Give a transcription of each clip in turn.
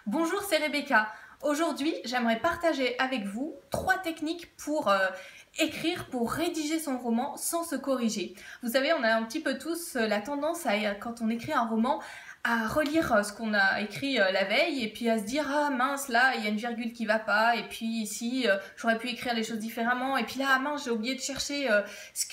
Bonjour, c'est Rebecca. Aujourd'hui, j'aimerais partager avec vous 3 techniques pour écrire, pour rédiger son roman sans se corriger. Vous savez, on a un petit peu tous la tendance à, quand on écrit un roman, à relire ce qu'on a écrit la veille et puis à se dire ah mince là il y a une virgule qui va pas et puis ici j'aurais pu écrire les choses différemment et puis là ah, mince j'ai oublié de chercher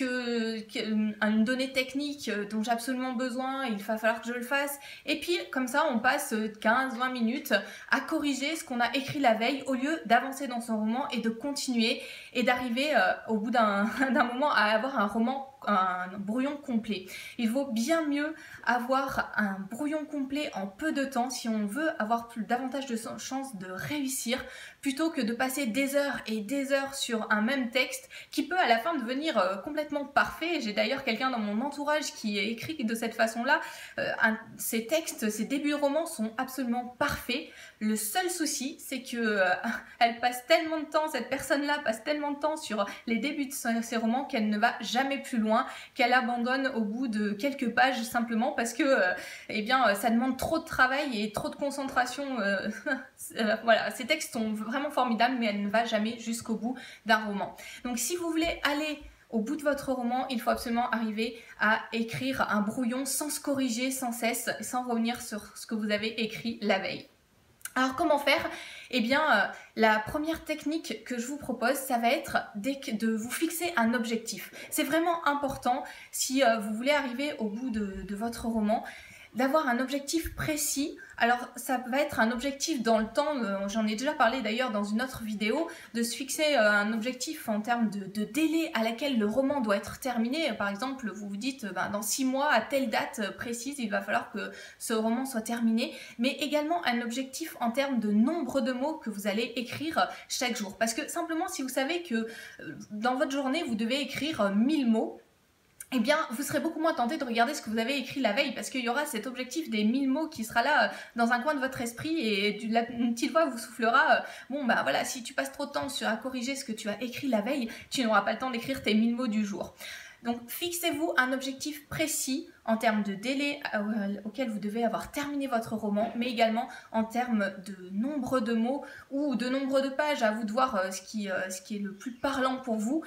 une donnée technique dont j'ai absolument besoin, il va falloir que je le fasse et puis comme ça on passe 15-20 minutes à corriger ce qu'on a écrit la veille au lieu d'avancer dans son roman et de continuer et d'arriver au bout d'un moment à avoir un brouillon complet. Il vaut bien mieux avoir un brouillon complet en peu de temps si on veut avoir davantage de chances de réussir plutôt que de passer des heures et des heures sur un même texte qui peut à la fin devenir complètement parfait. J'ai d'ailleurs quelqu'un dans mon entourage qui écrit de cette façon-là. Ses textes, ses débuts de romans sont absolument parfaits. Le seul souci, c'est que elle passe tellement de temps, cette personne-là passe tellement de temps sur les débuts de ses romans qu'elle ne va jamais plus loin, qu'elle abandonne au bout de quelques pages simplement parce que eh bien, ça demande trop de travail et trop de concentration. Voilà, ces textes sont vraiment formidables, mais elle ne va jamais jusqu'au bout d'un roman. Donc si vous voulez aller au bout de votre roman, il faut absolument arriver à écrire un brouillon sans se corriger sans cesse, sans revenir sur ce que vous avez écrit la veille. Alors comment faire? Eh bien, la première technique que je vous propose, ça va être de vous fixer un objectif. C'est vraiment important si vous voulez arriver au bout de votre roman, d'avoir un objectif précis. Alors ça va être un objectif dans le temps, j'en ai déjà parlé d'ailleurs dans une autre vidéo, de se fixer un objectif en termes de délai à laquelle le roman doit être terminé. Par exemple, vous vous dites dans 6 mois, à telle date précise, il va falloir que ce roman soit terminé, mais également un objectif en termes de nombre de mots que vous allez écrire chaque jour. Parce que simplement, si vous savez que dans votre journée, vous devez écrire 1000 mots, eh bien, vous serez beaucoup moins tenté de regarder ce que vous avez écrit la veille parce qu'il y aura cet objectif des 1000 mots qui sera là dans un coin de votre esprit et une petite voix vous soufflera bon bah voilà, si tu passes trop de temps à corriger ce que tu as écrit la veille, tu n'auras pas le temps d'écrire tes 1000 mots du jour. Donc fixez-vous un objectif précis en termes de délai auquel vous devez avoir terminé votre roman, mais également en termes de nombre de mots ou de nombre de pages, à vous de voir ce qui est le plus parlant pour vous,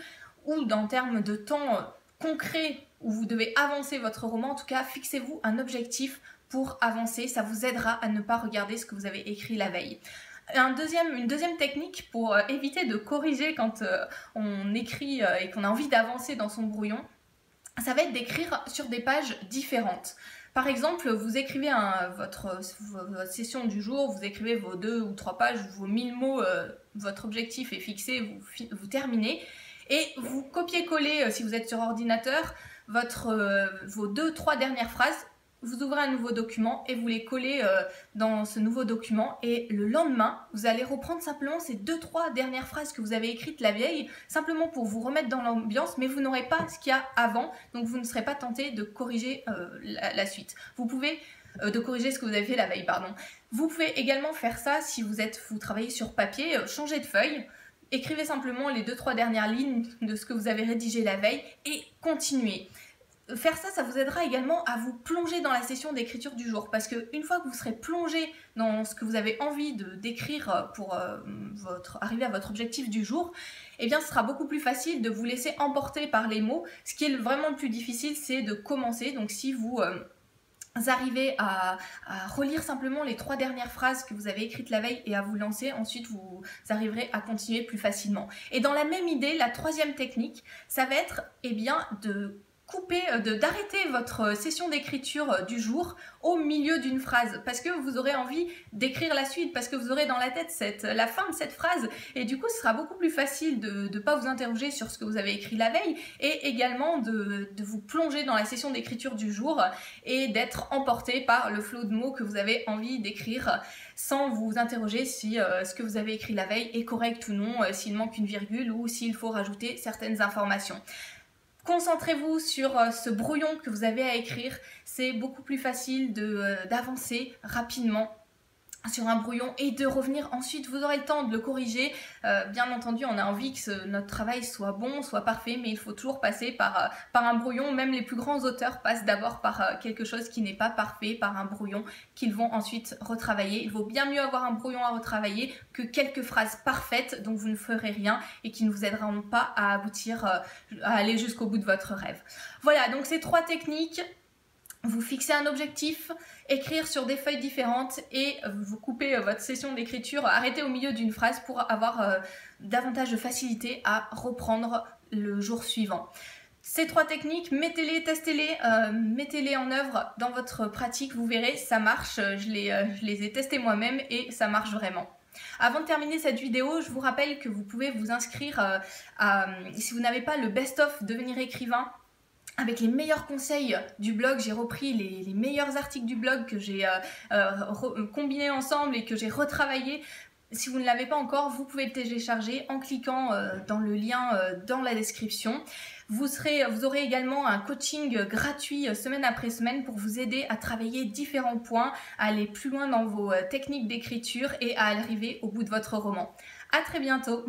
ou en termes de temps concret où vous devez avancer votre roman. En tout cas, fixez-vous un objectif pour avancer, ça vous aidera à ne pas regarder ce que vous avez écrit la veille. Une deuxième technique pour éviter de corriger quand on écrit et qu'on a envie d'avancer dans son brouillon, ça va être d'écrire sur des pages différentes. Par exemple, vous écrivez votre session du jour, vous écrivez vos 2 ou 3 pages, vos 1000 mots, votre objectif est fixé, vous terminez. Et vous copiez-collez, si vous êtes sur ordinateur, vos 2-3 dernières phrases, vous ouvrez un nouveau document et vous les collez dans ce nouveau document. Et le lendemain, vous allez reprendre simplement ces 2-3 dernières phrases que vous avez écrites la veille, simplement pour vous remettre dans l'ambiance, mais vous n'aurez pas ce qu'il y a avant, donc vous ne serez pas tenté de corriger la suite. Vous pouvez de corriger ce que vous avez fait la veille, pardon. Vous pouvez également faire ça si vous travaillez sur papier, changer de feuille. Écrivez simplement les 2-3 dernières lignes de ce que vous avez rédigé la veille et continuez. Faire ça, ça vous aidera également à vous plonger dans la session d'écriture du jour, parce qu'une fois que vous serez plongé dans ce que vous avez envie d'écrire pour arriver à votre objectif du jour, eh bien ce sera beaucoup plus facile de vous laisser emporter par les mots. Ce qui est vraiment le plus difficile, c'est de commencer. Donc si vous arrivez à relire simplement les 3 dernières phrases que vous avez écrites la veille et à vous lancer, ensuite vous arriverez à continuer plus facilement. Et dans la même idée, la 3e technique, ça va être d'arrêter votre session d'écriture du jour au milieu d'une phrase, parce que vous aurez envie d'écrire la suite, parce que vous aurez dans la tête la fin de cette phrase, et du coup ce sera beaucoup plus facile de ne pas vous interroger sur ce que vous avez écrit la veille, et également de vous plonger dans la session d'écriture du jour et d'être emporté par le flot de mots que vous avez envie d'écrire sans vous interroger si ce que vous avez écrit la veille est correct ou non, s'il manque une virgule ou s'il faut rajouter certaines informations. Concentrez-vous sur ce brouillon que vous avez à écrire, c'est beaucoup plus facile d'avancer rapidement sur un brouillon et de revenir ensuite, vous aurez le temps de le corriger. Bien entendu, on a envie que notre travail soit bon, soit parfait, mais il faut toujours passer par un brouillon. Même les plus grands auteurs passent d'abord par quelque chose qui n'est pas parfait, par un brouillon qu'ils vont ensuite retravailler. Il vaut bien mieux avoir un brouillon à retravailler que quelques phrases parfaites dont vous ne ferez rien et qui ne vous aideront pas à aboutir, à aller jusqu'au bout de votre rêve. Voilà, donc ces 3 techniques. Vous fixez un objectif, écrire sur des feuilles différentes et vous coupez votre session d'écriture, arrêtez au milieu d'une phrase pour avoir davantage de facilité à reprendre le jour suivant. Ces 3 techniques, mettez-les, testez-les, mettez-les en œuvre dans votre pratique, vous verrez, ça marche, je les ai testés moi-même et ça marche vraiment. Avant de terminer cette vidéo, je vous rappelle que vous pouvez vous inscrire si vous n'avez pas le best-of Devenir écrivain, avec les meilleurs conseils du blog. J'ai repris les meilleurs articles du blog que j'ai combinés ensemble et que j'ai retravaillé. Si vous ne l'avez pas encore, vous pouvez le télécharger en cliquant dans le lien dans la description. Vous aurez également un coaching gratuit semaine après semaine pour vous aider à travailler différents points, à aller plus loin dans vos techniques d'écriture et à arriver au bout de votre roman. À très bientôt!